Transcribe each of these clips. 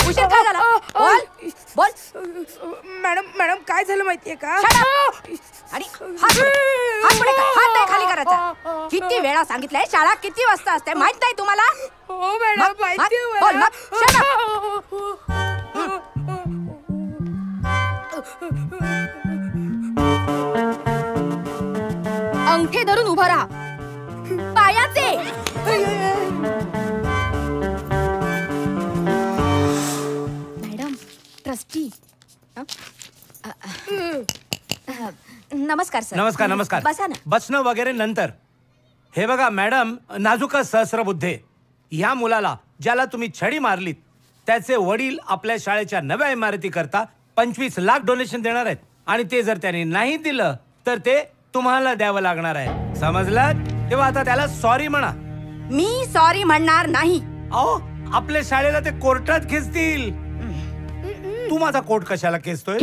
उशीर काय झाला? बोल बोल. मॅडम काय झालं माहितीये का? आणि हात नाही खाली करायचा. किती वेळा सांगितलंय शाळा किती वाजता असते माहित नाही तुम्हाला? हो मॅडम माहितीये बोल मला. अंगठे धरून उभा राहा. पायाचे. Madam trustee. नमस्कार सर. नमस्कार नमस्कार. बसा ना. बसणं वगैरे नंतर. हे बघा मॅडम, नाजुका सहस्रबुद्धे या मुलाला ज्याला तुम्ही छडी मारलीत त्याचे वडील आपल्या शाळेच्या नव्या इमारती करता 25 लाख डोनेशन देणार आहेत आणि ते जर त्यांनी नाही दिलं तर ते तुम्हाला द्यावं लागणार आहे. समजलं? तेव्हा आता त्याला सॉरी म्हणा. मी सॉरी म्हणणार नाही. अहो आपल्या शाळेला ते कोर्टात खेचतील. तू माझा कोर्ट कशाला खेचतोय?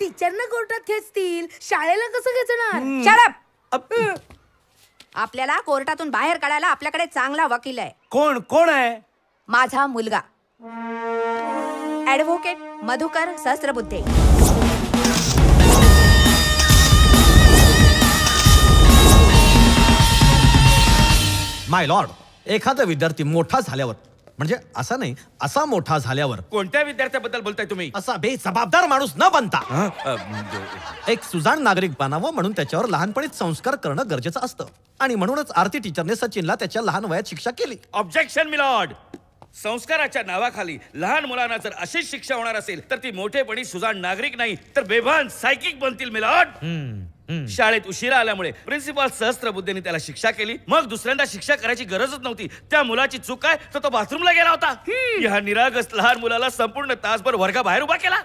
टीचरना कोर्टात खेचतील, शाळेला कसं खेचणार? Shut up. आपल्याला कोर्टातून बाहेर काढायला आपल्याकडे चांगला वकील आहे. कोण कोण आहे? माझा मुलगा ऍडव्होकेट मधुकर सहस्रबुद्धे. माय लॉर्ड, एखादा विद्यार्थी मोठा झाल्यावर, म्हणजे असा नाही, असा मोठा झाल्यावर कोणत्या विद्यार्थ्याबद्दल बोलताय तुम्ही? असा बेजबाबदार माणूस न बनता एक सुजाण नागरिक बनावं म्हणून त्याच्यावर लहानपणीच संस्कार करणं गरजेचं असतं. आणि म्हणूनच आरती टीचरने सचिनला त्याच्या लहान वयात शिक्षा केली. Objection milord. संस्काराच्या नावाखाली लहान मुलांना जर अशीच शिक्षा होणार असेल तर ती मोठेपणी सुजाण नागरिक नाही तर बेभान सायकिक बनतील मिलॉर्ड. शाळेत उशिरा आल्यामुळे प्रिन्सिपल सहस्त्रबुद्धेने त्याला शिक्षा केली. मग दुसऱ्यांदा शिक्षा करायची गरजच नव्हती. त्या मुलाची चूक आहे तर तो बाथरूमला गेला होता. या निरागस लहान मुलाला संपूर्ण तासभर वर्गाबाहेर उभा केला.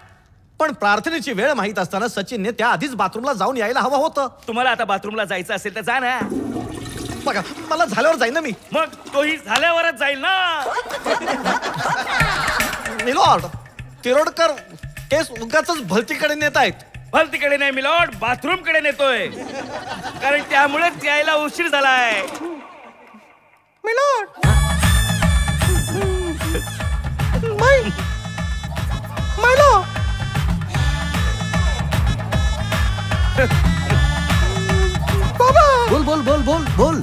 पण प्रार्थनेची वेळ माहित असताना सचिनने त्या आधीच बाथरूमला जाऊन यायला हवं होतं. तुम्हाला आता बाथरूमला जायचं असेल तर जा ना. बघा, मला झाल्यावर जाईन ना मी. मग तोही झाल्यावरच जाईल ना. मिलॉर्ड, तिरोडकर केस उगाच भलतीकडे नेत आहेत. भलतीकडे नाही मिलॉर्ड, बाथरूम कडे नेतोय. कारण त्यामुळेच यायला उशीर झालाय. मिलॉर्ड, बोल बोल बोल बोल बोल.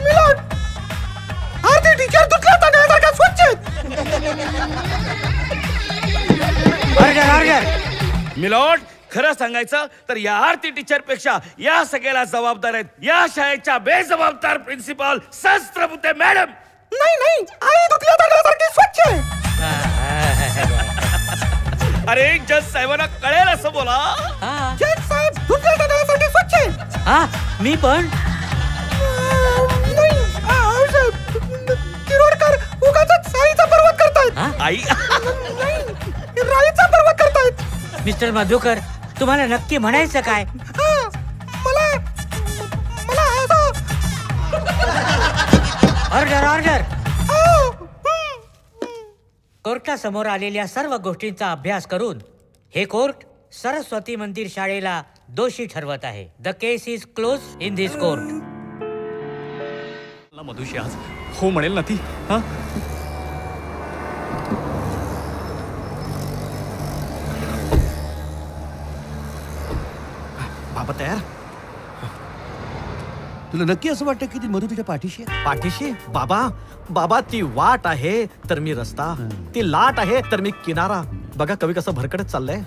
मिलॉर्ड, आरती टीचर तुटला तांदळासारखा स्वच्छ. मिलॉर्ड, खरं सांगायचं तर या आरती टीचर पेक्षा या सगळ्याला जबाबदार आहेत या शाळेच्या बेजबाबदार प्रिन्सिपल सहस्त्रबुद्धे मॅडम. नाही, आई तुटल्या तांदळासारखी स्वच्छ. अरे जज साहेबांना कळेल असं बोला. जज साहेब तुटल्या तांदळासारखी स्वच्छ. मी पण. तिरोडकर उगाचच साईचा पर्वत करतायत. आई राईचा पर्वत करतायत. मिस्टर मधुकर, तुम्हाला नक्की म्हणायचं काय? Order order. कोर्टासमोर आलेल्या सर्व गोष्टींचा अभ्यास करून हे कोर्ट सरस्वती मंदिर शाळेला दोषी ठरवत आहे. The case is close in this court. मधुशी आज हो म्हणेल ना ती. बाबा तयार? तुला नक्की असं वाटतं की ती मधु तुझ्या पाठीशी आहे? पाठीशी? बाबा ती वाट आहे तर मी रस्ता, ती लाट आहे तर मी किनारा. बघा कवी कसं भरकटत चाललंय.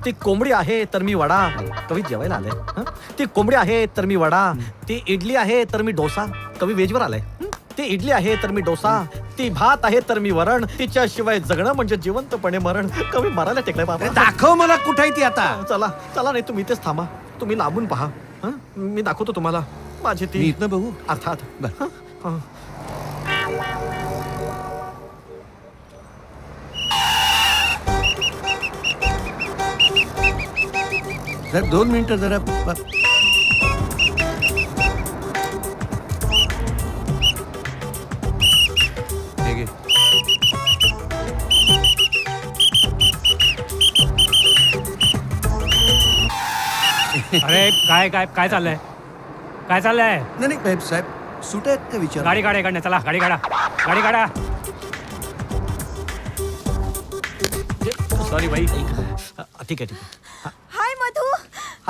ती कोंबडी आहे तर मी वडा. कवी जेवायला आलंय. ती कोंबडी आहे तर मी वडा. ती इडली आहे तर मी डोसा. कवी वेजवर आलाय. ती इडली आहे तर मी डोसा. ती भात आहे तर मी वरण. तिच्याशिवाय जगणं म्हणजे जिवंतपणे मरण. कवी मरायला टेकलाय बाबा. दाखव मला कुठे ती आता. चला नाही तुम्ही इथेच थांबा. तुम्ही लांबून पहा. मी दाखवतो तुम्हाला माझी ती. इथनं बघू. अर्थात. जरा 2 मिनिटं जरा. अरे काय काय काय चाललंय? काय चाललंय? नाही साहेब, सुट आहेत का विचार? गाडी काढा इकडनं. चला गाडी काढा. गाडी काढा. सॉरी बाई ठीक आहे हाय मधू.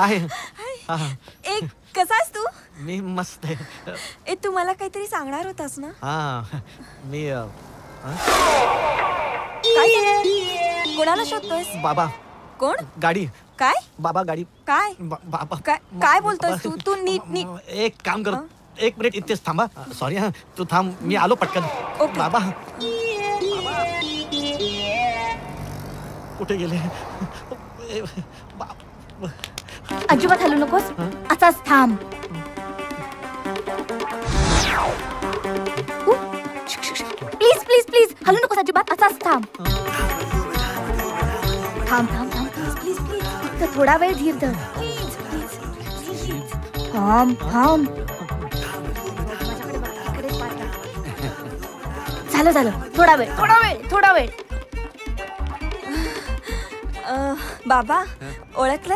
आहे हा, हा. एक कसास तू? मी मस्त आहे ए तू मला काहीतरी सांगणार होतास ना? हा मी काय कोणाला शोधतोयस? बाबा कोण? गाडी काय? बाबा गाडी काय? बाबा काय बोलतोयस तू? तू नीट एक काम कर 1 मिनिट इथेच थांबा सॉरी हा तू थांब मी आलो पटकन ओके. बाबा कुठे गेले अजिबात हलू नकोस असाच थांब. प्लीज प्लीज प्लीज हलू नकोस अजिबात असाच थांब. थांब थांब थांब प्लीज प्लीज प्लीज फक्त थोडा वेळ धीर धर. प्लीज प्लीज थांब थांब. झालं झालं थोडा वेळ थोडा वेळ थोडा वेळ. बाबा ओळखलं?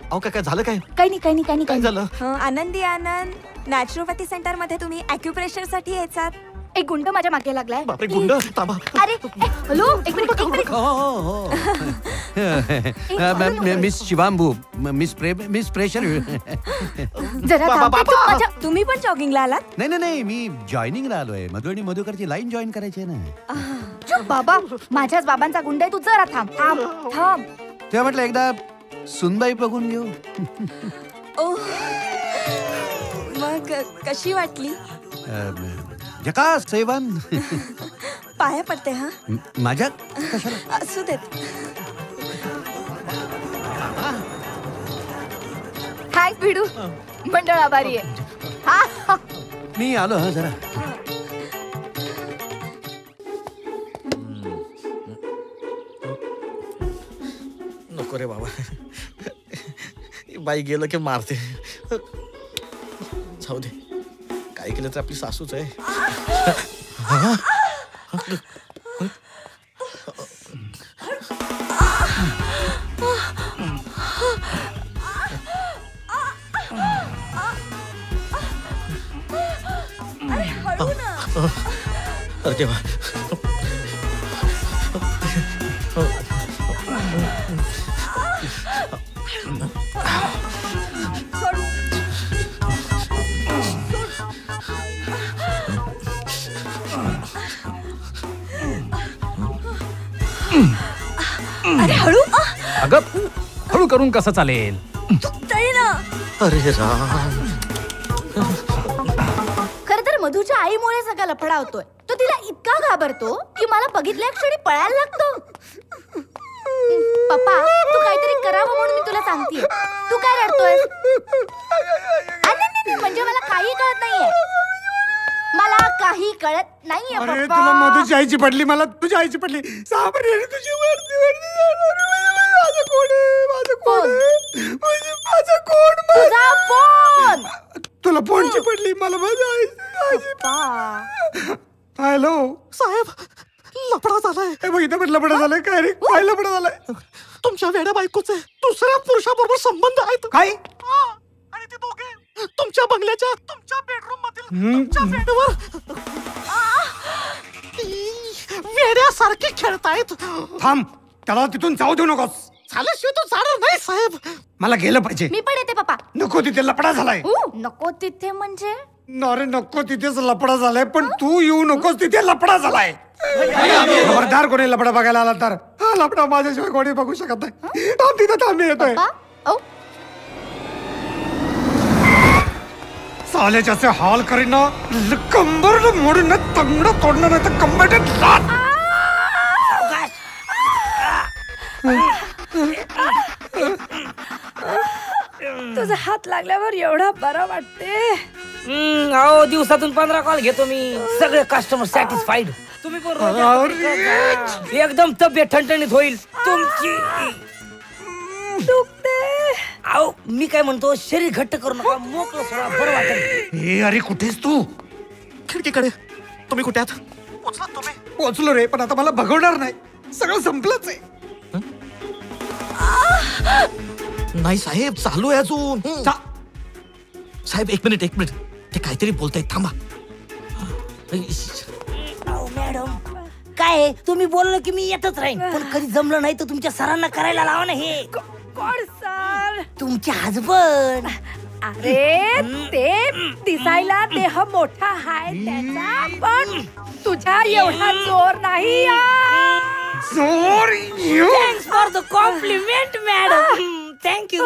अहो काय झालं काय काही नाही काही नाही काही नाही काय काही नाही. झालं आनंदी आनंद नॅचरोपॅथी सेंटर मध्ये तुम्ही अॅक्युप्रेशर साठी यायचात. एक गुंड माझ्या मागे लागलाय. बापरे गुंड थांबा अरे हॅलो एक मिनिट एक मिनिट. मिस शिवांबू मिस प्रेशर जरा थांब. माझ्या तुम्ही पण जॉगिंगला आलात? नाही मी जॉईनिंगला आलोय. मधु आणि मधुकरची लाईन जॉईन करायची आहे ना. चुप बाबा माझ्याच बाबांचा गुंड आहे. तू जरा थांब थांब थांब. तेव्हा म्हटलं एकदा सुनबाई बघून घेऊ. मग कशी वाटली? जकास सैवान. पाया पडते हा. माझ्या कशाला? असू देत. हाय पिडू मंडळ आभारी आहे. हा मी आलो हा जरा. नको रे बाबा बाई गेलं की मारते. जाऊ दे काय केलं तर आपली सासूच आहे. अरे देवा अरे हळू. अगं हळू करून कसं चालेल? दुखतंय ना. अरे राम खर तर मधूच्या आईमुळे सगळा लफडा होतोय. तो तिला इतका घाबरतो की मला बघितल्या क्षणी पळायला लागतो. पप्पा तू काहीतरी करावं म्हणून मी तुला सांगतेय. तू काय रडतोय? म्हणजे मला काही कळत नाहीये. मला काही कळत नाहीये अरे पप्पा. तुला मधुची आईची पडली मला तुझी आईची पडली. साबरी अरे तुझी वरती माझं कोण आहे माझं कोण आहे माझं कोण तुझा फोन. तुला फोनची पडली मला माझ्या आईची. हॅलो साहेब लफडा झालाय. हे बघ इथं पण लपडा झालाय. काय रे काय लपडा झालाय? तुमच्या वेड्या बायकोचे दुसऱ्या पुरुषाबरोबर संबंध आहेत. काय? आणि ते दोघे तुमच्या बंगल्याच्या तुमच्या बेडरूम मधील तुमच्या बेडवर वेड्यासारखे खेळतायत. थांब त्याला तिथून जाऊ देऊ नकोस. झाल्याशिवाय तो जाणार नाही साहेब. मला गेलं पाहिजे. मी पण येते पप्पा. नको तिथे लपडा झालाय. नको तिथे म्हणजे अरे नको तिथेच लपडा झालाय पण तू येऊ नकोस तिथे लपडा झालाय. खबरदार कोणी लपडा बघायला आला तर. हा लपडा माझ्याशिवाय कोणी बघू शकत नाही. थांब तिथे थांब मी येतोय. साल्याचे असे हाल करीन ना कंबर मोडून ना तंगड तोडणार नाही तर कंबरट तुझा हात लागल्यावर एवढा बरा वाटते. अहो दिवसातून 15 कॉल घेतो मी. सगळे कस्टमर सॅटिस्फाईड. तुम्ही पण रोज एकदम तब्येत ठणठणीत होईल तुमची. दुखते. अहो मी काय म्हणतो शरीर घट्ट करू नका. मोकळं सोडा बरं वाटेल. हे अरे कुठेस तू? खिडकीकडे. तुम्ही कुठे आहात? पोचलात तुम्ही? पोचलो रे पण आता मला भगवणार नाही. सगळं संपलंच आहे. नाही साहेब चालू आहे अजून. साहेब एक मिनिट ते काहीतरी बोलतायत थांबा. अहो मॅडम काय आहे, तुम्ही बोललो की मी येतच राहीन, पण कधी जमलं नाही तर तुमच्या सरांना करायला लावा ना हे. कोण सर? तुमचे हजबंड. अरे ते दिसायला देह मोठा आहे त्याचा, पण तुझ्या एवढा जोर नाही. Thanks for the compliment madam. Thank you.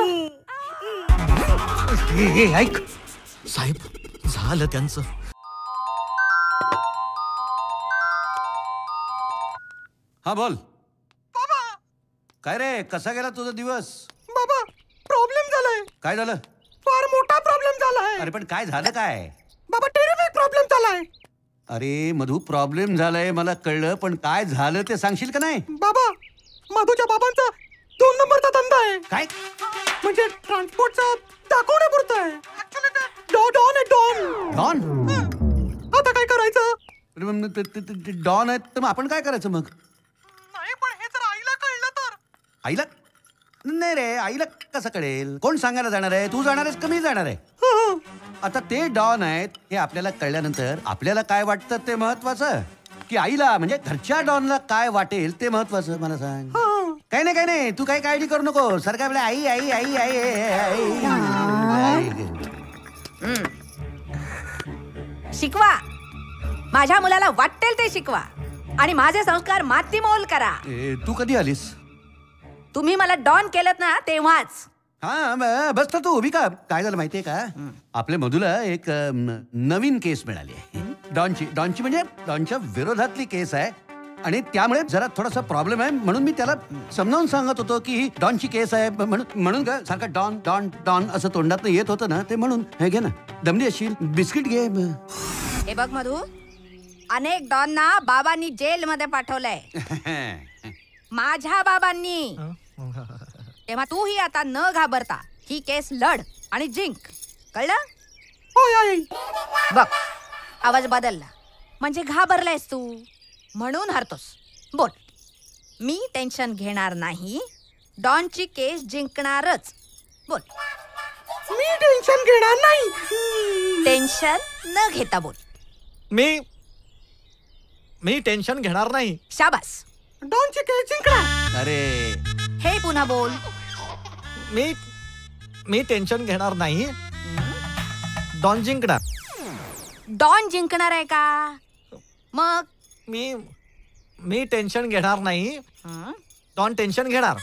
ऐक साहेब, झालं त्यांचं. हा बोल काय रे, कसा गेला तुझा दिवस? बाबा प्रॉब्लेम झालाय, काय झालं? फार मोठा प्रॉब्लेम झालाय. अरे पण काय झालं काय? बाबा टेरिफिक प्रॉब्लेम झालाय. अरे मधू, प्रॉब्लेम झालाय मला कळलं, पण काय झालं ते सांगशील का नाही? बाबा मधूच्या बाबांचा 2 नंबरचा धंदा आहे. काय म्हणजे ट्रान्सपोर्टचा दाखवण्यापुरता आहे. Actually ते डॉन आहे, डॉन. डॉन? आता काय करायचं? डॉन आहेत तर मग आपण काय करायचं मग? नाही पण हे जर आईला कळलं तर. आईला नाही रे, आईला कसं कळेल? कोण सांगायला जाणार आहे? तू जाणार आहेस का मी जाणार आहे? आता ते डॉन आहेत हे आपल्याला कळल्यानंतर आपल्याला काय वाटतं ते महत्वाचं, की आईला म्हणजे घरच्या डॉनला काय वाटेल ते महत्वाचं? मला सांग. काही नाही काही नाही, तू काही काळजी करू नको. सारखं आपल्या आई आई आई आई आई. शिकवा, माझ्या मुलाला वाटेल ते शिकवा आणि माझे संस्कार मातीमोल करा. तू कधी आलीस? तुम्ही मला डॉन केलं ना तेव्हाच. हा बस तर तू उभी का. काय झालं माहितीये का, आपल्या मधूला एक नवीन केस मिळाली आहे. डॉनची म्हणजे डॉनच्या विरोधातली केस आहे आणि त्यामुळे जरा थोडासा प्रॉब्लेम आहे. म्हणून मी त्याला समजावून सांगत होतो की ही डॉनची केस आहे, म्हणून का सारखं डॉन डॉन डॉन असं तोंडात येत होतं ना, ते म्हणून. हे घे ना, दमली असेल, बिस्किट घे. हे बघ मधू, अनेक डॉनना बाबांनी जेल मध्ये पाठवलंय. माझ्या बाबांनी. तेव्हा तूही आता न घाबरता ही केस लढ आणि जिंक. कळलं? बघ, आवाज बदलला म्हणजे घाबरलायस तू, म्हणून हरतोस. बोल. मी टेन्शन घेणार नाही, डॉनची केस जिंकणारच. बोल. मी टेन्शन घेणार नाही. टेन्शन न घेता बोल. मी टेन्शन घेणार नाही. शाबास. डॉनची केस जिंकणार. अरे हे पुन्हा बोल. मी टेन्शन घेणार नाही, डॉन जिंकणार. डॉन जिंकणार आहे का? मग मी टेन्शन घेणार नाही, डॉन टेन्शन घेणार.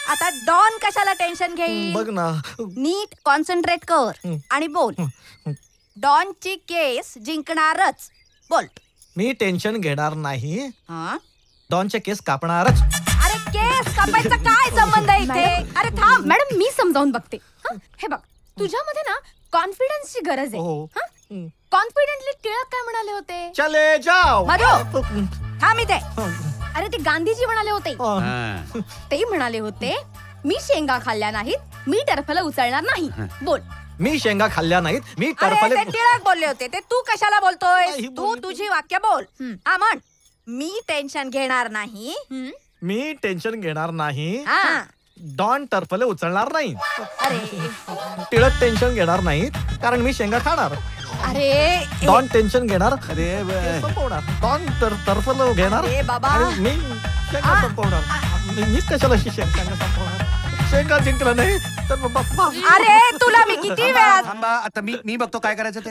आता डॉन कशाला टेन्शन घेईल? बघ ना, नीट कॉन्सन्ट्रेट कर आणि बोल. डॉनची केस जिंकणारच. बोल. मी टेन्शन घेणार नाही, हा? डॉनचे केस कापणारच. अरे केस कापायचा काय संबंध आहे इथे? अरे थांब मॅडम, मी समजावून बघते. हे बघ, तुझ्यामध्ये ना कॉन्फिडन्सची गरज आहे. कॉन्फिडेंटली टिळक काय म्हणाले होते? चले जाओ. मधू थांब इथे. अरे ते गांधीजी म्हणाले होते. ते म्हणाले होते, मी शेंगा खाल्ल्या नाहीत, मी टरफलं उचलणार नाही. बोल. मी शेंगा खाल्ल्या नाहीत, मी अरे टरफले. ते टिळक बोलले होते, ते तू कशाला बोलतोय? नाही तू बोलले. तुझी वाक्य बोल. हा म्हण. मी टेन्शन घेणार नाही. मी टेन्शन घेणार नाही, हा. डॉन टरफले उचलणार नाही. अरे टिळक टेन्शन घेणार नाहीत कारण मी शेंगा खाणार. अरे डॉन टेन्शन घेणार, अरे संपवणार. डॉन टरफल घेणार अरे बाबा. आणि मी शेंगा संपवणार. मीच कशाला शेंगा संपवणार? शेंगा जिंकलं नाही तर अरे तुला मी किती वेळा. थांबा, आता मी बघतो काय करायचं ते.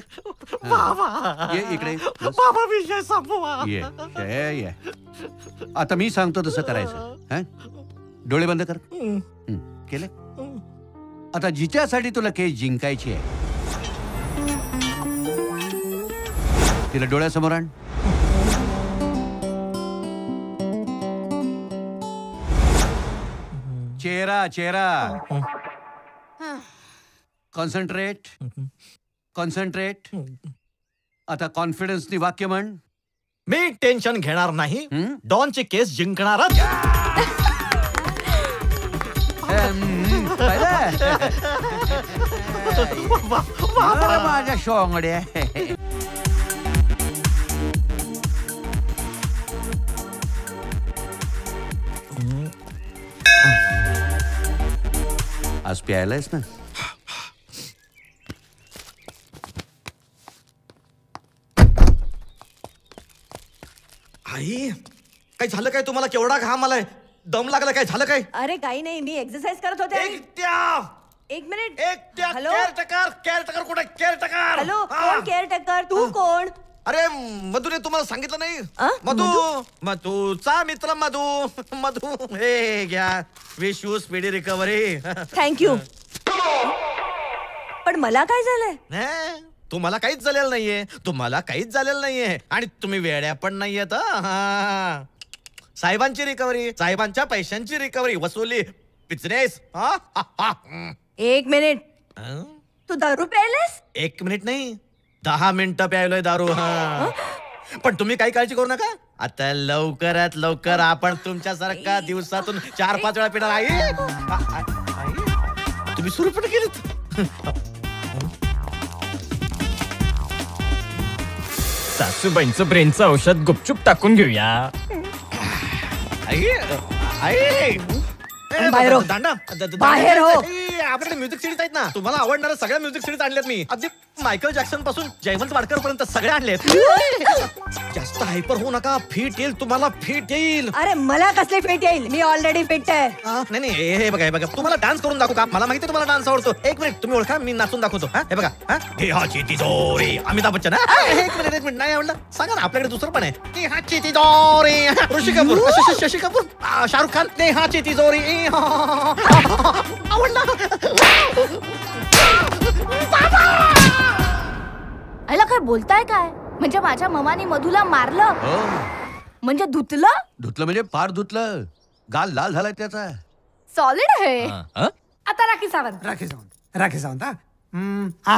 बाबा, ये इकडे बस. बाबा विषय संपवा. ये. आता मी सांगतो तसं करायचं. हा? डोळे बंद कर. केले? आता जिच्यासाठी तुला केस जिंकायची आहे तिला डोळ्यासमोर आण. चेहरा कॉन्सन्ट्रेट. आता कॉन्फिडन्सनी वाक्य म्हण. मी टेन्शन घेणार नाही, डॉनची केस जिंकणारच. माझ्या शोंगड्या. आज प्यायलायस ना? आई झालं काय तुम्हाला? केवढा घाम आलाय, दम लागला काय, झालं काय? अरे काही नाही, मी एक्सरसाइज करत होते. एक मिनिट. हॅलो केअरटेकर कुठे? केअरटेकर. हॅलो, कोण केअरटेकर? तू कोण? अरे मधुने तुम्हाला सांगितलं नाही? मधूचा मित्र मधू हे घ्या, wish you speedy recovery. Thank you. पण मला काय झालंय? तुम्हाला काहीच झालेलं नाहीये, तुम्हाला काहीच झालेलं नाहीये आणि तुम्ही वेड्या पण नाहीयेत. साहेबांची रिकव्हरी, साहेबांच्या पैशांची रिकव्हरी, वसुली, बिझनेस. एक मिनिट. तू दारू प्यायलेस? 1 मिनिट नाही, 10 मिनिटं प्यायलोय दारू. पण तुम्ही काही काळजी करू नका, आता लवकरात लवकर आपण तुमच्यासारखा दिवसातून 4-5 वेळा पिणार. आई तुम्ही सुरू पण केलं. सासूबाईंचं ब्रेनचं औषध गुपचूप टाकून घेऊया. बाहेर हो. बाहेर हो. आपल्याकडे म्युझिक सिडीज आहेत ना, तुम्हाला आवडणाऱ्या सगळ्या म्युझिक सिडीज आणल्यात मी. अगदी मायकल जॅक्सन पासून जयवंत वाडकर पर्यंत सगळ्या आणलेत. जास्त हायपर होऊ नका, फिट येईल तुम्हाला, फिट येईल. अरे मला कसले फिट येईल, मी ऑलरेडी फिट आहे. नाही हे बघा, तुम्हाला डान्स करून दाखवू का? मला माहिती तुम्हाला डान्स आवडतो. 1 मिनिट, तुम्ही ओळखा, मी नाचून दाखवतो. हे बघा, अमिताभ बच्चन. 1 मिनिट नाही आवडलं सांगा ना, आपल्याकडे दुसरं पण आहे. नेहाची तिजोरी, ऋषी कपूर, शशी कपूर, शाहरुख खान. नेहाची तिजोरी आवडला. आयला काय बोलताय काय? म्हणजे माझ्या ममाने मधुला मारलं? म्हणजे धुतलं? धुतलं म्हणजे फार धुतलं, गाल लाल झालाय त्याचा. सॉलिड आहे. आता राखी सावंत. राखी सावंत. हा.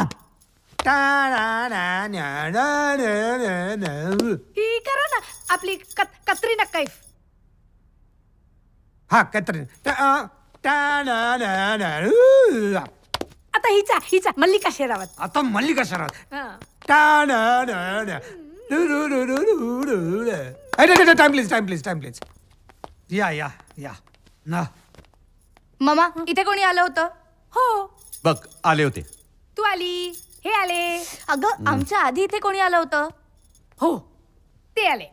ही करा ना आपली कतरीना कैफ. हा कतरीना. आता हिचा मल्लिका शेरावत. आता मल्लिका शेरावत. Time please. या ना. ममा इथे कोणी आलं होतं? हो. बघ आले होते. तू आली, हे आले. अगं आमच्या आधी इथे कोणी आलं होतं? हो ते आले.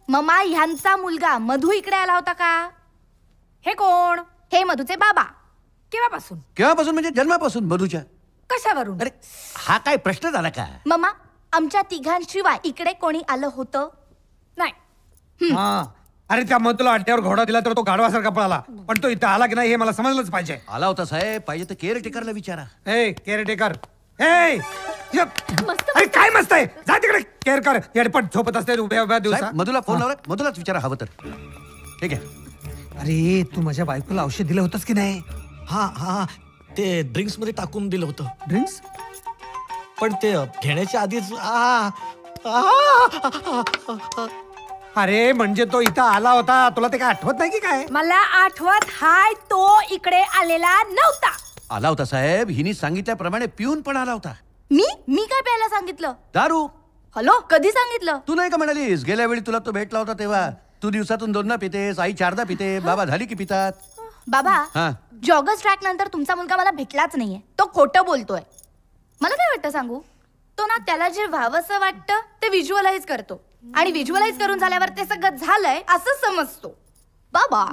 ममा ह्यांचा मुलगा मधू इकडे आला होता का? हे कोण? हे मधूचे बाबा. केव्हापासून म्हणजे जन्मापासून मधूच्या. कशावरून? अरे हा काय प्रश्न झाला का? ममा आमच्या तिघांशिवाय इकडे कोणी आलं होतं? नाही. अरे त्या मधूला अड्ड्यावर घोडा दिला तर तो गाढवासारखा पळाला, पण तो इथं आला की नाही हे मला समजलंच पाहिजे. आला होता साहेब, पाहिजे तर केअरटेकरला विचारा. केअरटेकर. अरे काय मस्त आहे, जा तिकडे. केअर कर. हेडपट झोपत असते उभ्या दिवसा. मधुला फोन लावला, मधुलाच विचारा हवं तर. ठीक आहे. अरे तू माझ्या बायकोला औषध दिलं होतंस की नाही? हा ते ड्रिंक्स मध्ये टाकून दिलं होतं. ड्रिंक्स? पण ते घेण्याच्या आधीच अरे म्हणजे तो इथं आला होता, तुला ते काय आठवत नाही की काय? मला आठवत हाय, तो इकडे आलेला नव्हता. आला होता साहेब, हिने सांगितल्याप्रमाणे पिऊन पण आला होता. मी काय प्यायला सांगितलं? दारू. हॅलो, कधी सांगितलं? तू नाही का म्हणालीस गेल्या वेळी तुला तो भेटला होता तेव्हा? तू दिवसातून 2 पितेस, आई 4 पिते, बाबा झाली की पितात. बाबा जॉगर्स ट्रॅक नंतर तुमचा मुलगा मला भेटलाच नाहीये, तो खोटं बोलतोय. मला काय वाटतं सांगू, तो ना त्याला जे व्हावंसं वाटतं ते व्हिज्युअलाइज करतो आणि व्हिज्युअलाइज करून झाल्यावर ते सगळं झालंय असं समजतो. बाबा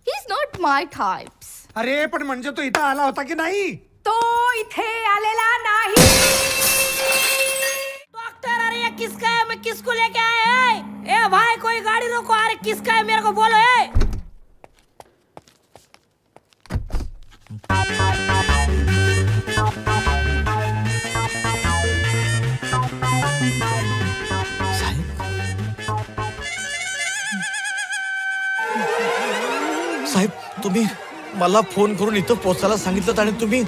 he is not my types. अरे पण म्हणजे तो इथं आला होता की नाही? तो इथे आलेला नाही. डॉक्टर, अरे ये किसका है? मैं किसको लेके आए? ए भाई कोई गाड़ी रोको. अरे किसका है मेरे को बोलो. साहेब तुम्ही मला फोन करून इथं पोहोचायला सांगितलं आणि तुम्ही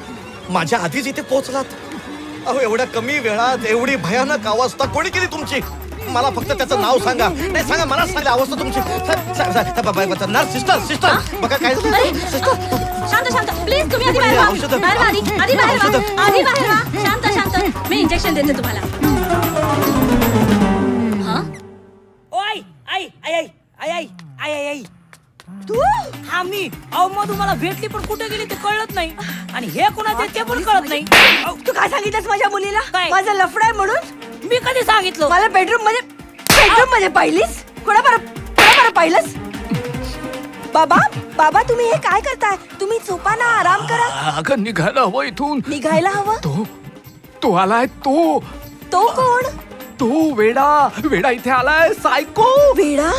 माझ्या आधीच इथे पोहोचलात. अहो एवढ्या कमी वेळात एवढी भयानक अवस्था कोणी केली तुमची? मला फक्त त्याचं नाव सांगा. नाही सांगा, मला सांगा अवस्था तुमची. नर्स, सिस्टर बघा काय झालं. शांत प्लीज, तुम्ही आधी बाहेर व्हा. शांत मी इंजेक्शन देते तुम्हाला. ओय आई तू आम्ही मधू मला भेटली पण कुठे गेली ते कळत नाही आणि हे कोणाचे ते पण कळत नाही. तू काय सांगितलंस माझ्या मुलीला? काय? माझं लफडं आहे म्हणून? मी कधी सांगितलं? मला बेडरूम मध्ये पाहिलीस? कुणा पाहिलंस? बाबा बाबा तुम्ही हे काय करताय? तुम्ही झोपा ना, आराम करा. अगं निघायला हवं इथून. निघायला हवं? तो आलाय. तो कोण? तो वेडा इथे आलाय. सायको वेडा.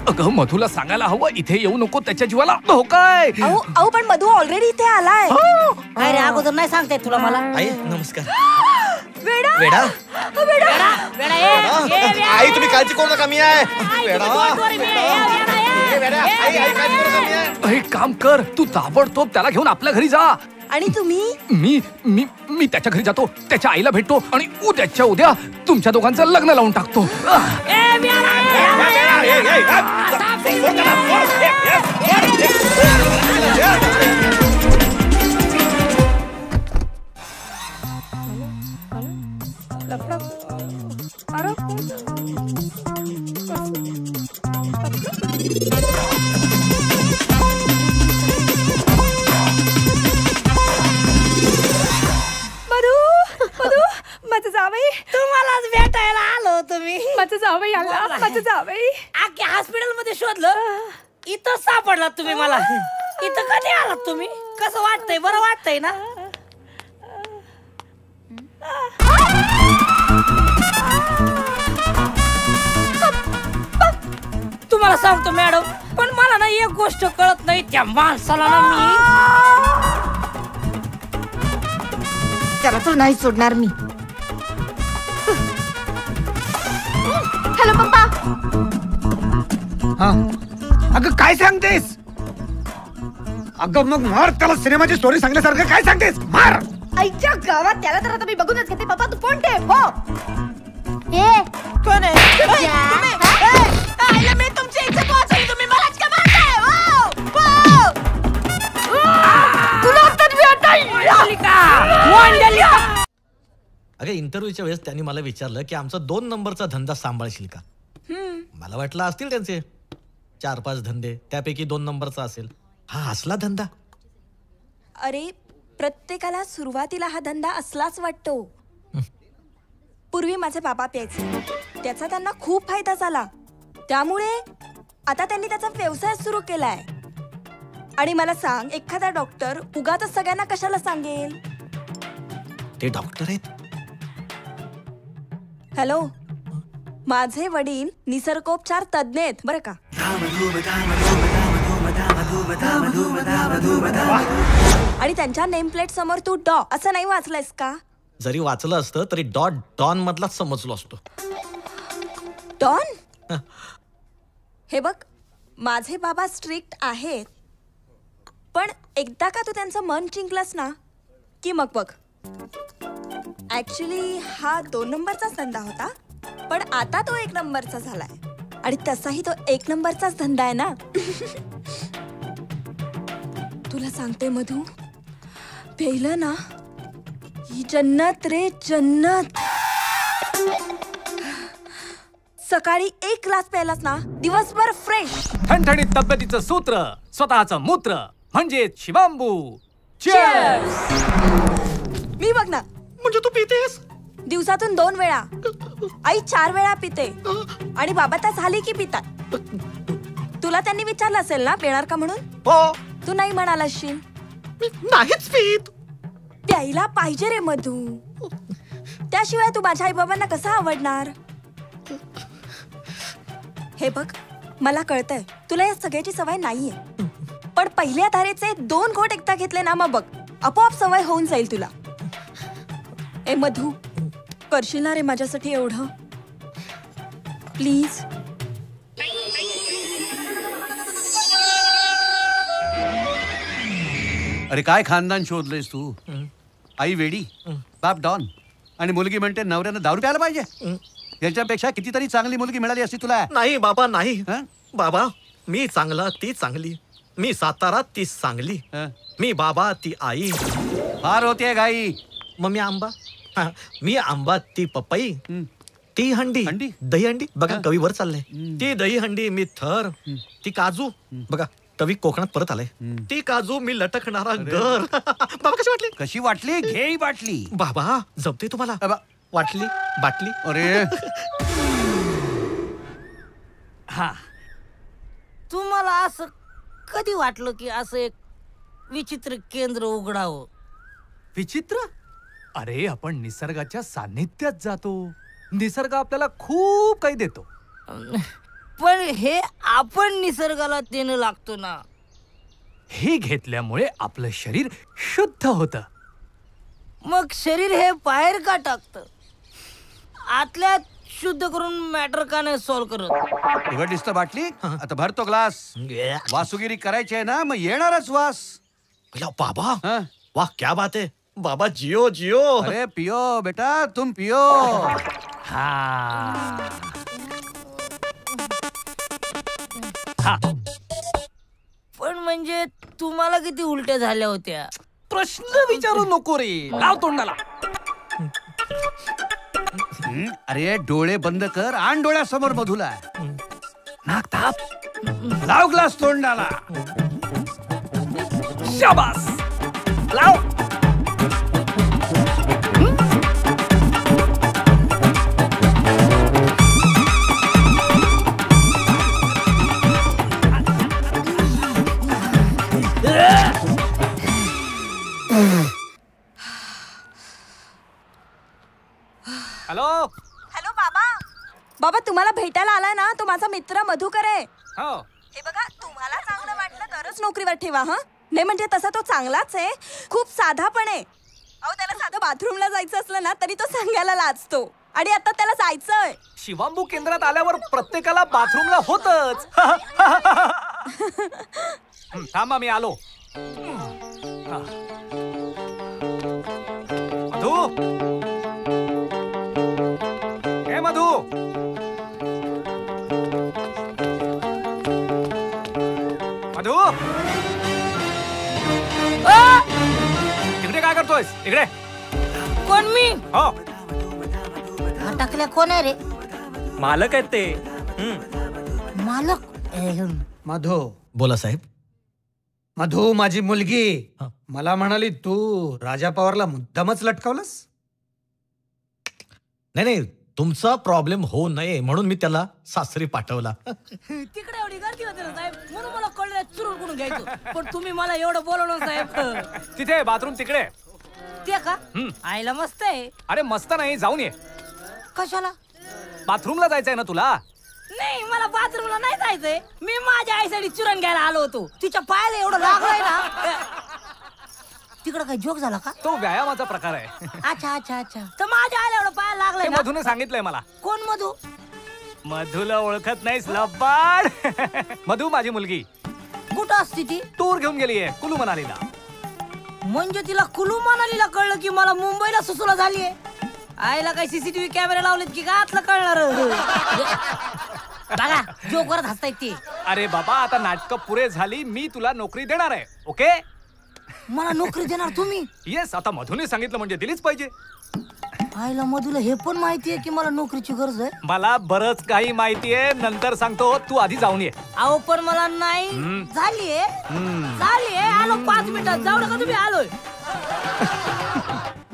अगं मधूला सांगायला हवं इथे येऊ नको, त्याच्या जीवाला धोकाय. अहो पण मधू ऑलरेडी इथे आलाय. काय रे, अगोदर नाही सांगते तुला मला? आई नमस्कार. वेडा वेडा वेडा ये. आई तुम्ही काळजी करू नका, मी आहे. एक काम कर, तू ताबडतोब त्याला घेऊन आपल्या घरी जा. आणि तुम्ही? मी त्याच्या घरी जातो, त्याच्या आईला भेटतो आणि उद्याच्या उद्या तुमच्या दोघांचं लग्न लावून टाकतो. माझं जावई. तुम्हालाच भेटायला आलो तुम्ही. माझं जावई आला. माझं जावई. आख्या हॉस्पिटल मध्ये शोधलं, इथं सापडलात तुम्ही मला. इथं कधी आलात तुम्ही? कसं वाटतंय? बरं वाटतंय ना? तुम्हाला सांगतो मॅडम, पण मला ना एक गोष्ट कळत नाही, त्या माणसाला ना त्याला तर नाही सोडणार मी. हॅलो पप्पा. अगं काय सांगतेस? अगं मग मार त्याला, सिनेमाची स्टोरी सांगल्यासारखं काय सांगतेस? मार. आईच्या गावात त्याला तर आता मी बघूनच घेते. पप्पा तू कोण ते? हो कोण आहे? मी तुमची इज्जत वाचवली, तुम्ही मलाच का मारताय? अगं इंटरव्ह्यूच्या वेळेस त्यांनी मला विचारलं की आमचा 2 नंबरचा धंदा सांभाळशील का. मला वाटलं असतील त्यांचे 4-5 धंदे, त्यापैकी 2 नंबरचा असेल. हा असला धंदा. अरे प्रत्येकाला सुरुवातीला हा धंदा असलाच वाटतो. पूर्वी माझे बाबा प्यायचे, त्याचा त्यांना खूप फायदा झाला, त्यामुळे आता त्यांनी त्याचा व्यवसाय सुरू केलाय. आणि मला सांग, एखादा डॉक्टर उगाच सगळ्यांना कशाला सांगेल? ते डॉक्टर आहेत. हॅलो, माझे वडील निसर्गोपचार तज्ञ आहेत बरं का. आणि त्यांच्या नेम प्लेट समोर तू डॉ असं नाही वाचलंयस का? जरी वाचलं असतं तरी डॉन मधलाच समजलो असतो. डॉन? हे बघ, माझे बाबा स्ट्रिक्ट आहेत, पण एकदा का तू त्यांचं मन जिंकलंस ना की मग बघ. ऍक्च्युली हा 2 नंबरचाच धंदा होता, पण आता तो 1 नंबरचा झालाय. आणि तसाही तो 1 नंबरचाच धंदा आहे ना. तुला सांगते मधू, पेलं ना ही जन्नत रे जन्नत. सकाळी 1 ग्लास प्यायलास ना, दिवसभर फ्रेश. ठणठणीत तब्येतीचं सूत्र, स्वतःचं मूत्र म्हणजे शिवांबू. मी बघ ना. म्हणजे तू पितेस? दिवसातून 2 वेळा. आई 4 वेळा पिते आणि बाबा तर झाली की पितात. तुला त्यांनी विचारलं असेल ना पेणार का म्हणून? हो. तू नाही म्हणाला असशील. नाहीच पित. प्यायला पाहिजे रे मधू, त्याशिवाय तू माझ्या आई बाबांना कसा आवडणार? हे बघ, मला कळतंय तुला या सगळ्याची सवय नाहीये, पण पहिल्या धारेचे 2 घोट एकदा घेतले ना, मग बघ आपोआप सवय होऊन जाईल तुला. ए मधू, करशील ना रे माझ्यासाठी एवढं? प्लीज. अरे काय खानदान शोधलंयस तू? आई वेडी, बाप डॉन आणि मुलगी म्हणते नवऱ्यानं दारू प्यायला पाहिजे. याच्यापेक्षा कितीतरी चांगली मुलगी मिळाली असती तुला. नाही बाबा नाही. बाबा मी चांगला ती चांगली, मी सातारा ती सांगली, मी बाबा ती आई. फार होते गाई. मग मी आंबा, मी आंबा ती पपई, ती हंडी दही हंडी. बघा कवी वर चाललंय. ती दही हंडी मी थर, ती काजू. बघा कवी कोकणात परत आलाय. ती काजू मी लटकणारा घर. बाबा कशी वाटली? कशी वाटली? घे ही बाटली. बाबा जमते तुम्हाला? वाटली बाटली. अरे हा, तुम्हाला असं कधी वाटलं की असं एक विचित्र केंद्र उघडावं? विचित्र? अरे आपण निसर्गाच्या सान्निध्यात जातो. निसर्ग आपल्याला खूप काही देतो. पण हे आपण निसर्गाला देणं लागतो ना. हे घेतल्यामुळे आपलं शरीर शुद्ध होतं. मग शरीर हे बाहेर का टाकतं? आतल्यात शुद्ध करून मॅटर का नाही सॉल्व्ह करत? उघडलीस तर बाटली. आता भरतो ग्लास. वासुगिरी करायची आहे ना, मग येणारच वास. बाबा वाह क्या बात है. बाबा जियो जियो. अरे पियो बेटा, तुम पियो. पण म्हणजे तुम्हाला किती उलट्या झाल्या होत्या? प्रश्न विचारू नको रे. लाव तोंडाला. अरे डोळे बंद कर. आण डोळ्यासमोर मधुला. नाक ताप. लाव ग्लास तोंडाला. शाबास. लाव. हॅलो हॅलो बाबा. बाबा तुम्हाला भेटायला आलाय ना, तो माझा मित्र मधुकर आहे. हो. हे बघा, तुम्हाला चांगलं वाटलं तरच नोकरीवर ठेवा. हा नाही म्हणजे तसा तो चांगलाच आहे. खूप साधा पण आहे. अहो त्याला साधं बाथरूमला जायचं असलं ना तरी तो सांगायला लाजतो. आणि आता त्याला जायचंय. शिवांबू केंद्रात आल्यावर प्रत्येकाला बाथरूमला होतच. थांबा मी आलो. मधू. हे मधू. मधू. इकडे काय करतोयस? इकडे. कोण मी? हो. टाकल्या कोण आहे रे? मालक आहेत ते. मालक. मधू. बोला साहेब. मधू माझी मुलगी मला म्हणाली तू राजा पवारला मुद्दामच लटकावलंस. नाही नाही, तुमचा प्रॉब्लेम होऊ नये म्हणून मी त्याला सासरी पाठवला. तिकडे एवढी गर्दी होती ना साहेब, म्हणून मला कळलं चुरून कुठून घ्यायचं. पण तुम्ही मला एवढं बोलवलं साहेब. तिथे बाथरूम तिकडे. ते का? आईला मस्त आहे. अरे मस्त नाही, जाऊन ये. कशाला? बाथरूमला जायचंय ना तुला? नाही मला बाथरूमला नाही जायचंय. मी माझ्या आईसाठी चुरण घ्यायला आलो होतो. तिच्या पायाला एवढं लागलंय ना. तिकडं काही जोक झाला का? तो व्यायामाचा प्रकार आहे. अच्छा अच्छा अच्छा. तर माझ्या आईला एवढं पायाला लागलंय ना. मधूने सांगितलंय मला. कोण मधू? मधूला ओळखत नाहीस लबाड. मधू माझी मुलगी. कुठं असते ती? टूर घेऊन गेलीये कुलू मनालीला. म्हणजे तिला कुलू मनालीला कळलं की मला मुंबईला सुसूला झालीये. आईला काही सीसीटीव्ही कॅमेरे लावलेत की का आतलं कळणार? बघा जोक करत हसतायत ते. अरे बाबा आता नाटकं पुरे झाली. मी तुला नोकरी देणार आहे. ओके. मला नोकरी देणार तुम्ही? येस. आता मधूने सांगितलं म्हणजे दिलीच पाहिजे. आईला मधूला हे पण माहितीये की मला नोकरीची गरज आहे. मला बरंच काही माहितीये, नंतर सांगतो. तू आधी जाऊन ये. अहो पण मला नाही झालीये. आलो 5 मिनिटात. जाऊ नका तुम्ही. आलोय.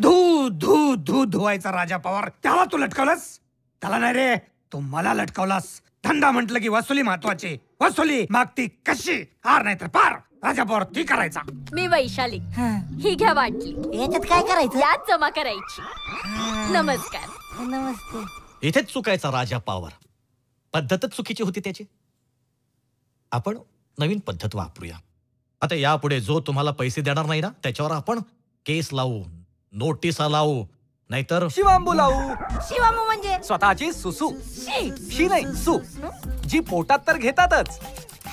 धू धुवायचा राजा पवार, त्याला तू लटकावलास? त्याला नाही रे, तू मला लटकावलास. धंदा म्हटलं की वसुली महत्वाची. वसुली मागती कशी हार नाही तर पार. राजा पवार ती करायचा. मी वैशाली. ही घ्या वाटली. याच्यात काय करायचं? यात जमा करायची. नमस्कार. नमस्ते. इथेच चुकायचा राजा पवार. पद्धतच चुकीची होती त्याची. आपण नवीन पद्धत वापरूया. आता यापुढे जो तुम्हाला पैसे देणार नाही ना त्याच्यावर आपण केस लावू, नोटिसा लावू, नाहीतर शिवांबू लावू. शिवांबू म्हणजे स्वतःची सुसू. शी नाही सू. जी पोटात तर घेतातच,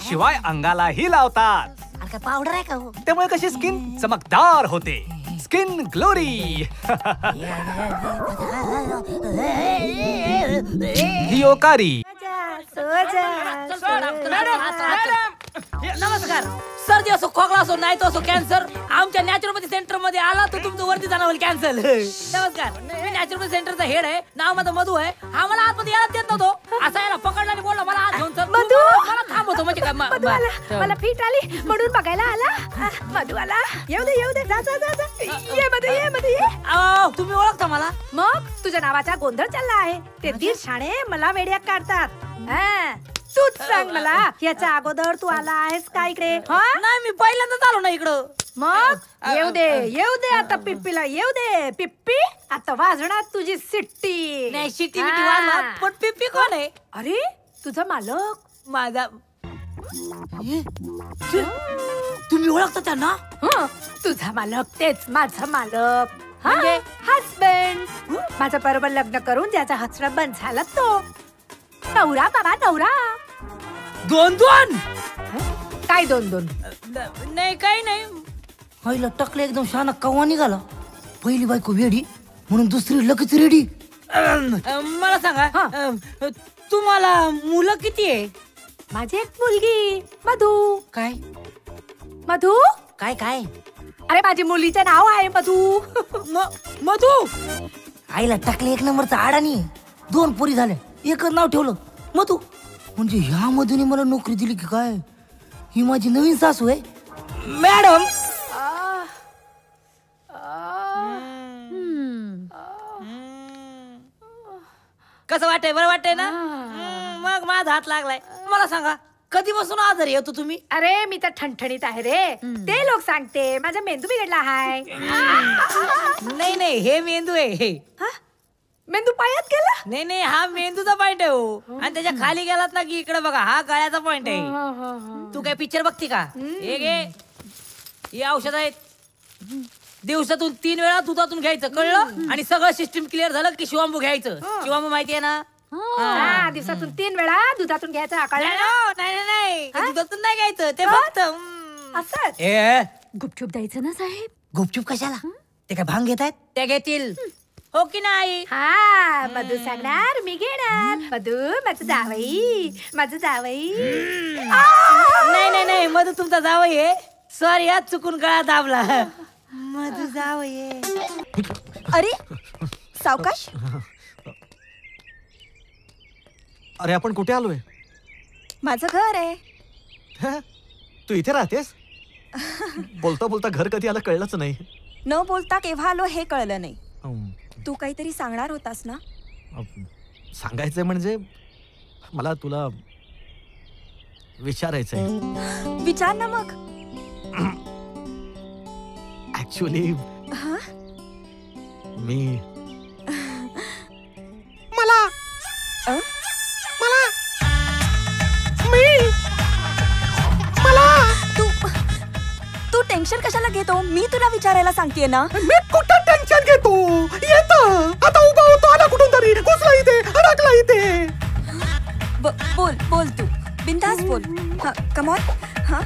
शिवाय अंगालाही लावतात. काय पावडर आहे का? त्यामुळे कशी स्किन चमकदार होते. Skin glory. हियोकारी. नमस्कार. सर्दी असो, खोकला असो, नाही तो असो कॅन्सर, आमच्या नॅचरोपॅथी सेंटर मध्ये आला तर तुमचं वरती जाणं होईल कॅन्सल. नमस्कार. मी नॅचरोपॅथी सेंटरचा हेड आहे. नाव माझं मधू आहे. हा मला आतमध्ये यायला देत नव्हतो. असा याला पकडला आणि बोलला मला आत घेऊन चल. मला थांबव. दाखवतो म्हणजे काय मधू आला, मला फिट आली म्हणून बघायला आला. मधू आला, येऊ दे जा जा जा जा. ये मधू ये. तुम्ही ओळखता मला? मग तुझ्या नावाचा गोंधळ चालला आहे. ते दीड शाणे मला वेड्यात काढतात. हा, तूच सांग मला, याच्या अगोदर तू आला आहेस का इकडे? नाही, मी पहिल्यांदाच आलो ना इकडं. मग येऊ दे आता पिप्पीला येऊ दे. पिप्पी आता वाजणार तुझी सिट्टी. नाही, शिट्टी बिट्टी वाजणार, पण पिप्पी कोण आहे? अरे तुझा मालक. माझा तुम्ही ओळखता त्यांना? तुझा मालक तेच माझा मालक. म्हणजे हसबंड. माझं बरोबर लग्न करून ज्याचा हसणं बंद झाला तो नवरा. बाबा नवरा. 2-2 काय 2-2? नाही, काही नाही. पहिलं टकलं एकदम शहाणा कव्वा निघाला. पहिली बायको वेडी म्हणून दुसरी लगेच रेडी. मला सांगा, तुम्हाला मुलं किती आहे? माझी एक मुलगी मधू. काय मधू? काय काय? अरे माझी मुलीचं नाव आहे मधू. मधू. आईला टाकले एक नंबरचा आडानी. 2 पोरी झाल्या, एकच नाव ठेवलं मधू. म्हणजे ह्या मधूने मला नोकरी दिली की काय? ही माझी नवीन सासू आहे मॅडम. कसं वाटतंय? बरं वाटतंय ना? मग माझा हात लागलाय. मला सांगा, कधीपासून आजारी येतो तुम्ही? अरे मी तर ठणठणीत आहे रे. ते लोक सांगते माझा मेंदू बिघडला आहे. नाही, हे मेंदू आहे. मेंदू पायात गेला? नाही, हा मेंदूचा पॉइंट आहे हो. आणि त्याच्या खाली गेलात ना की इकडे बघा, हा गळ्याचा पॉइंट आहे. तू काय पिक्चर बघती का? हे औषध आहेत. दिवसातून 3 वेळा दुधातून घ्यायचं, कळलं? आणि सगळं सिस्टीम क्लिअर झालं की शिवांबू घ्यायचं. शिवांबू माहितीये ना? दिवसातून 3 वेळा दुधातून घ्यायचं. नाही, दुधातून नाही घ्यायचं ते फक्त असं. गुपचूप द्यायचं ना साहेब. गुपचूप कशाला? ते काय भांग घेत आहेत? ते घेतील हो की नाही? हा, मधू सांगणार, मी घेणार. मधू माझं जावई, माझं जावई. नाही, मधू तुमचा जावई आहे. सॉरी, यात चुकून गळा दाबला. मधू जावई आहे. अरे सावकाश. अरे आपण कुठे आलोय? माझं घर आहे. तू इथे राहतेस? बोलता बोलता घर कधी आलं कळलंच नाही. न बोलता केव्हा आलो हे कळलं नाही. तू काहीतरी सांगणार होतास ना? सांगायचंय म्हणजे मला तुला विचारायचंय. विचार ना मग. ऍक्च्युली मी तू टेन्शन कशाला घेतो? मी तुला विचारायला सांगतेय ना. मी कुठं टेन्शन घेतो? येतं आता उभा होतो, आला कुठून तरी, घुसला इथे, अडकला इथे. बोल तू बिंदास बोल. Come on. हा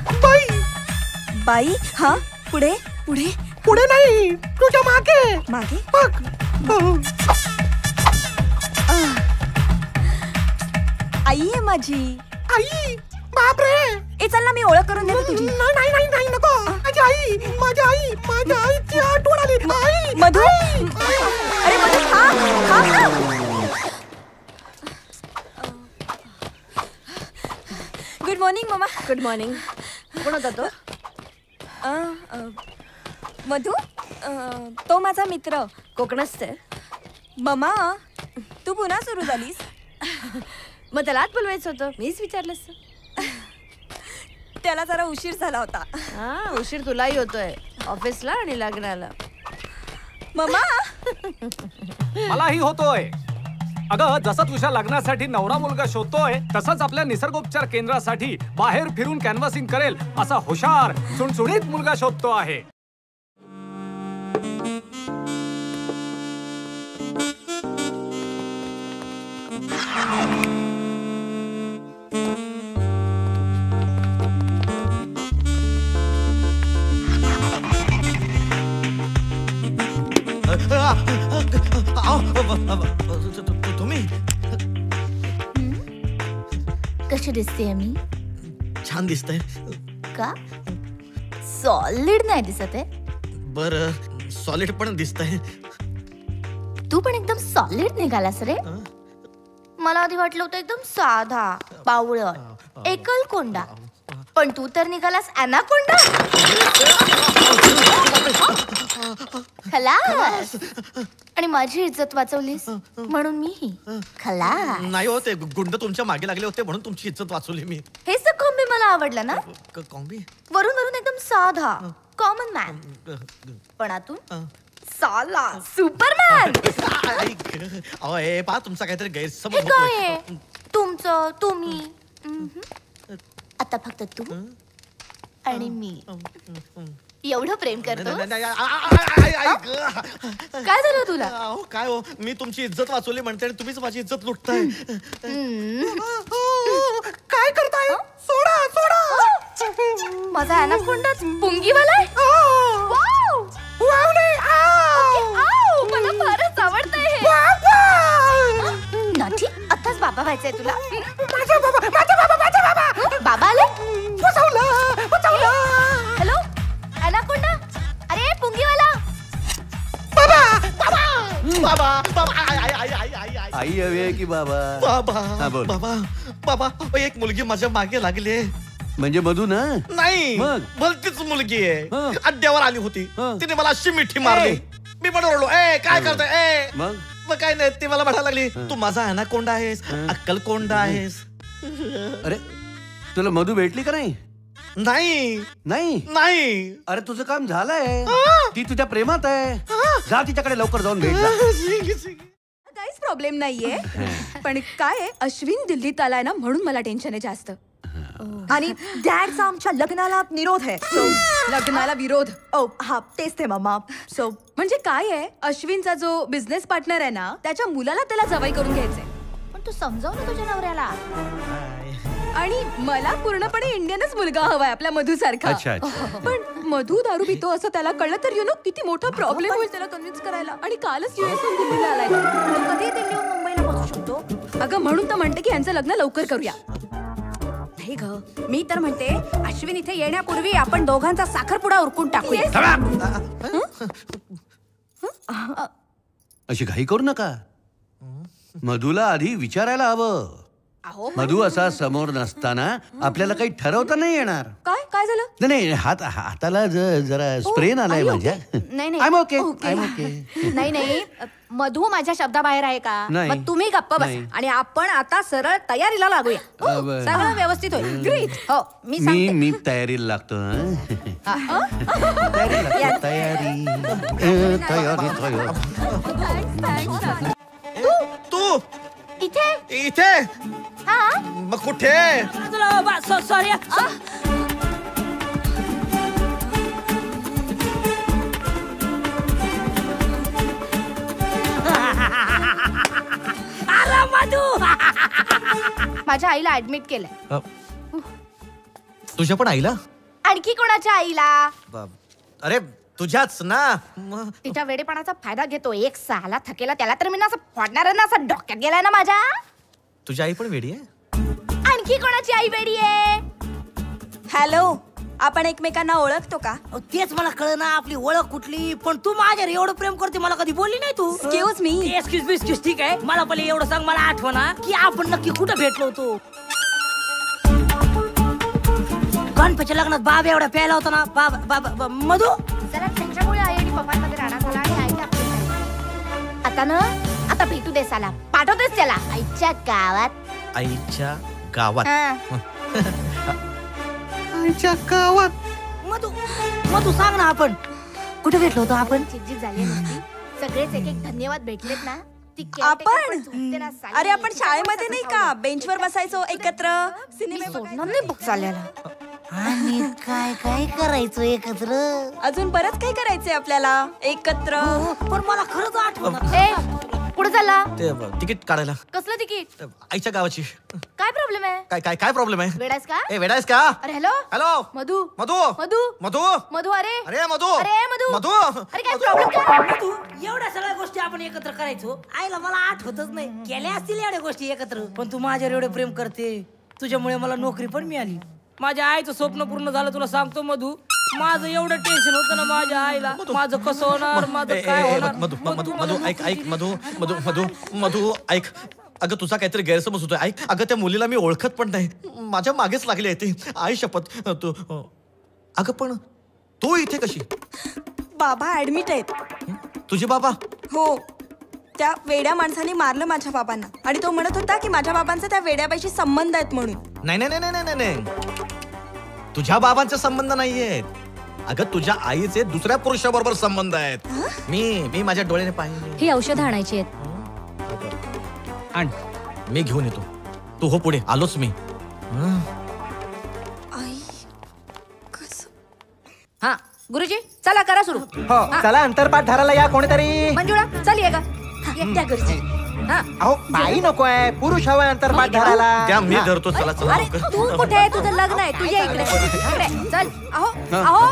बाई. हा पुढे नाही, तुझ्या मागे आई आहे माझी. आई? बापरे. ए चल ना, मी ओळख करून देते तुझी. नाही नको. माझी आईची आठवण आली. आई मधू. अरे मधू, हा. Good morning mamma. Good morning. कोण होता तो? मधू, तो माझा मित्र. कोकणच आहे. मम्मा, तू पुन्हा सुरू झालीस? मग त्याला आत बोलवायचं होतं, मीच विचारलं. त्याला जरा उशीर झाला होता. उशीर तुलाही होतोय ऑफिसला आणि लग्नाला. मम्मा. मलाही होतोय. अगं, जसं तुझ्या लग्नासाठी नवरा मुलगा शोधतोय, तसंच आपल्या निसर्गोपचार केंद्रासाठी बाहेर फिरून कॅनव्हासिंग करेल असा हुशार सुणसुणीत मुलगा शोधतो आहे. तुम्ही कशी दिसते मी? छान दिसतंय. का? सॉलिड नाही दिसत आहे? बरं, सॉलिड पण दिसतंय. तू पण एकदम सॉलिड निघालास रे. मला आधी वाटलं होतं एकदम साधा बावळट. एकलकोंडा. पण तू तर निघालास अनाकोंडा. खलास. आणि माझी इज्जत वाचवलीस म्हणून मी खलास. नाही हो, ते गुंड तुमच्या मागे लागले होते म्हणून तुमची इज्जत वाचवली मी. हेच तर कॉम्बी मला आवडलं ना. कॉम्बी वरून वरून एकदम साधा कॉमन मॅन, पण आतून साला सुपरमॅन. अहो हे पहा, तुमचा काहीतरी हे गैरसमज काय होतोय. आहे? तुमचं तुम्ही. आता फक्त तू आणि मी एवढं प्रेम करतो. काय झालं तुला? अहो काय हो, मी तुमची इज्जत वाचवली म्हणते आणि तुम्हीच माझी इज्जत लुटताय. काय करताय? सोडा सोडा. माझा अनाकोंडाच पुंगीवाला आहे. वाव! वाव नाही. आव! मला फारच आवडतंय हे. नाठी, आताच बाबा व्हायचंय तुला. माझा बाबा, माझा बाबा, माझा बाबा. बाबा आले? Hello anaconda. अरे पुंगीवाला. बाबा बाबा आई हवी आहे की बाबा? बाबा हा, बोल. बाबा बाबा एक मुलगी माझ्या मागे लागली. म्हणजे मधू ना? नाही, मग? भलतीच मुलगी हा. आहे. अड्ड्यावर आली होती. हा. तिने मला अशी मिठी मारली. मी पण ओरडलो, ए काय करताय? मग मग काय नाही, ती मला म्हणायला लागली, तू माझा अनाकोंडा आहेस, अक्कलकोंडा आहेस. अरे तुला मधू भेटली का नाही? नाही नाही नाही. अरे तुझं काम झालंय. ती तुझ्या प्रेमात आहे. जा तिच्याकडे लवकर जाऊन भेट जा. काहीच प्रॉब्लेम नाहीये. पण काय आहे, अश्विन दिल्लीत आलाय ना म्हणून मला टेन्शन आहे जास्त. आणि डॅडचा आमच्या लग्नाला निरोध आहे. लग्नाला विरोध. हा तेच ते मामा. सो म्हणजे काय आहे, अश्विनचा जो बिझनेस पार्टनर आहे ना, त्याच्या मुलाला त्याला जवाई करून घ्यायचंय. पण तू समजाव ना तुझ्या नवऱ्याला. आणि मला पूर्णपणे इंडियनच मुलगा हवाय आपल्या मधू सारखा. अच्छा, अच्छा. पण मधू दारू पितो असं त्याला कळलं तर किती मोठा प्रॉब्लेम होईल त्याला कन्व्हिन्स करायला. आणि कालच युएसहून दिल्लीला आलाय. कधी दिल्लीहून मुंबईला पोहोचू शकतो? अगं म्हणून तर म्हणते की यांचं लग्न लवकर करूया. नाही ग, मी तर म्हणते अश्विन इथे येण्यापूर्वी आपण दोघांचा साखरपुडा उरकून टाकूया. अशी घाई करू नका. मधूला आधी विचारायला हवं. मधू असा समोर नसताना आपल्याला काही ठरवता नाही येणार. काय काय झालं? नाही हाताला जरा स्प्रेन आलाय माझ्या. नाही आय एम ओके. नाही नाही, मधू माझ्या शब्दाबाहेर आहे का? नाही. मग तुम्ही गप्प बस नाही. आणि आपण आता सरळ तयारीला लागूया. बरं. सगळं व्यवस्थित होईल. ग्रेट. हो मी सांगते. मी तयारीला लागतो. तयारी. तू इथे इथे हा. मग कुठे? सॉरी. अरे मधू. माझ्या आईला ऍडमिट केलंय. तुझ्या पण आईला? आणखी कोणाच्या आईला? अरे तुझ्याच ना. तिच्या वेडेपणाचा फायदा घेतो एक साला थकेला. त्याला तर मी ना असं फोडणार ना, असं डोक्यात गेलाय ना माझ्या. तुझी आई पण वेडी आहे? आणखी कोणाची आई वेडी आहे? हॅलो, आपण एकमेकांना ओळखतो का? तेच मला कळ ना आपली ओळख कुठली. पण तू माझ्यावर एवढं प्रेम करते मला कधी बोलली नाही तू. Excuse me. एक्सक्यूज ठीक आहे. मला पहिले एवढं सांग, मला आठवणा की आपण नक्की कुठं भेटलो होतो. गणपतीच्या लग्नात बाबा एवढा प्यायला होता ना. बाबा मधू. जरा त्याच्यामुळे आई आणि पप्पांमध्ये राडा झाला आणि आईला आपली. आता ना, आता भेटू दे साला. पाठवतेस त्याला आईच्या गावात. आईच्या गावात? हा. आईच्या गावात. मधू सांग ना आपण कुठे भेटलो होतो. आपण चिडचिड झाली नसती. सगळेच एक एक धन्यवाद भेटलेत ना. आपण अरे आपण शाळेमध्ये नाही का बेंचवर बसायचो एकत्र सिनेमा सोडणार नाही बुक चाललेला. आणि काय काय करायचं एकत्र. अजून परत काय करायचंय आपल्याला एकत्र. पण मला खरंच आठवण. ए कुठे चालला? ते तिकीट काढायला. कसलं तिकीट? आईच्या गावाची. काय प्रॉब्लेम आहे? काय काय काय प्रॉब्लेम आहे? वेडायस का? ए वेडायस का? अरे हॅलो हॅलो मधू. मधू मधू मधू मधू. अरे अरे मधू. अरे मधू. मधू. अरे काय प्रॉब्लेम काय? तू एवढ्या सगळ्या गोष्टी आपण एकत्र करायचो. आईला मला आठवतच नाही. केल्या असतील एवढ्या गोष्टी एकत्र. पण तू माझ्यावर एवढे प्रेम करते. तुझ्यामुळे मला नोकरी पण मिळाली. माझ्या आईचं स्वप्न पूर्ण झालं. तुला सांगतो मधू, माझं एवढं टेन्शन होतं ना माझ्या आईला. माझं कसं होणार, माझं काय होणार. मधू मधू मधू ऐक ऐक मधू मधू मधू मधू ऐक. अगं तुझा काहीतरी गैरसमज होतोय. ऐक, अगं त्या मुलीला मी ओळखत पण नाही. माझ्या मागेच लागली आहे ती. आई शपथ. तू अगं पण तू इथे कशी? बाबा ऍडमिट आहेत. तुझे बाबा? हो, त्या वेड्या माणसाने मारलं माझ्या बाबांना आणि तो म्हणत होता की माझ्या बाबांचा त्या वेड्याबाईशी संबंध आहेत म्हणून. नाही नाही नाही नाही नाही, तुझ्या बाबांचे संबंध नाहीयेत. अगं तुझ्या आईचे दुसऱ्या पुरुषाबरोबर संबंध आहेत. मी माझ्या डोळ्याने पाहिले. ही औषध आणायची आहेत. आण, मी घेऊन येतो. तू हो पुढे. आलोच मी. हा गुरुजी चला करा सुरू. चला अंतरपाठ धरायला या कोणीतरी. मंजुळा चल ये ग. त्या गुरुजी. हा अहो बाई नकोय, पुरुष हवाय अंतरपाठ धरायला. त्या मी धरतो. चला चला अरे तू कुठे आहे? तुझं लग्न आहे. तुझ्या इकडे चल. अहो अहो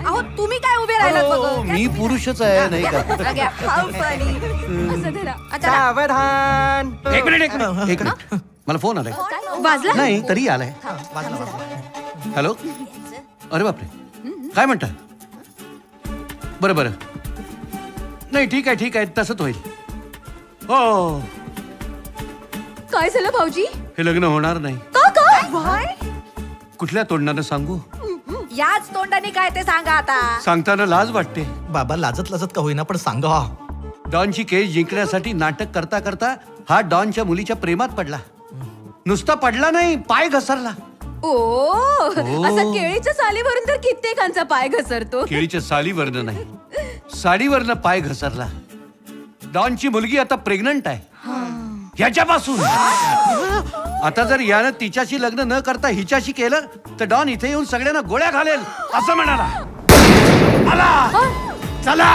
अहो तुम्ही काय उभे राहिलात बघ. मी पुरुषच आहे नाही का? सावधान. एक मिनिट. मला फोन आलाय. वाजला नाही तरी आलाय. हॅलो. अरे बापरे, काय म्हणता? बरं बरं, नाही ठीक आहे तसंच होईल. हो. काय झालं भाऊजी? हे लग्न होणार नाही. काय? कुठल्या तोंडानं सांगू? याच तोंडाने काय ते सांगा आता. सांगताना लाज वाटते. बाबा लाजत लाजत का होईना पण सांगा. डॉनची केस जिंकण्यासाठी नाटक करता करता हा डॉनच्या मुलीच्या प्रेमात पडला. नुसता पडला नाही, पाय घसरला. असं केळीच्या सालीवरून तर कित्येकांचा पाय घसरतो. केळीच्या सालीवरनं नाही, साडीवरनं पाय घसरला. डॉनची मुलगी आता प्रेग्नंट आहे ह्याच्यापासून. आता जर यानं तिच्याशी लग्न न करता हिच्याशी केलं तर डॉन इथे येऊन सगळ्यांना गोळ्या घालेल असं म्हणाला. चला.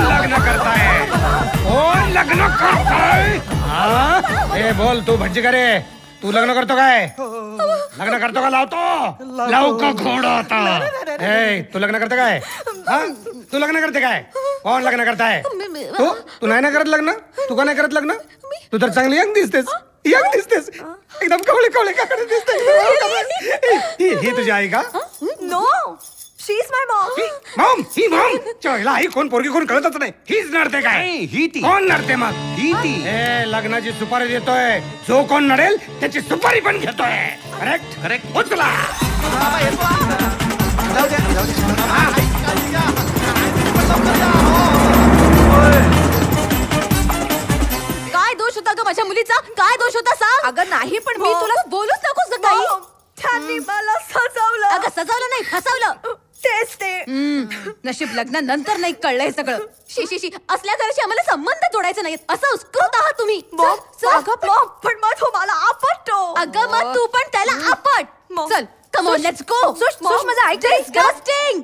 लग्न करताय? कोण लग्न करताय? हे बोल तू भटजी का रे? तू लग्न करतो काय? लग्न करतो का? लावतो लावू का घोडा आता? तू लग्न करते काय? तू लग्न करते काय? कोण लग्न करताय? तू नाही ना करत लग्न? तू का नाही करत लग्न? तू तर चांगली यंग दिसतेस. एकदम कवळे कवळे काकडे दिसते. ही तुझी आई का? No, she is my mom. ही मॉम? चला आई कोण पोरगी कोण कळतच नाही. हीच नडते काय? ही ती. कोण नडते मग? ही ती. लग्नाची सुपारी देतोय. जो कोण नडेल त्याची सुपारी पण घेतोय. Correct correct. उचला. काय दोष होता ग माझ्या मुलीचा? काय दोष होता सांग. अगं नाही पण मी तुला बोलूच नकोस ग काही. त्यांनी मला सजवलं. अगं सजवलं नाही, फसवलं. तेच ते. नशीब लग्नानंतर नाही कळलं हे सगळं. शी असल्या घराशी आम्हाला संबंध जोडायचे नाहीत असं उस्करत आहात तुम्ही. पण मग तो मला आपटतो. अगं मग तू पण त्याला आपट. चल कम ऑन लेट्स गो. माझं ऐक. डिस्गस्टिंग.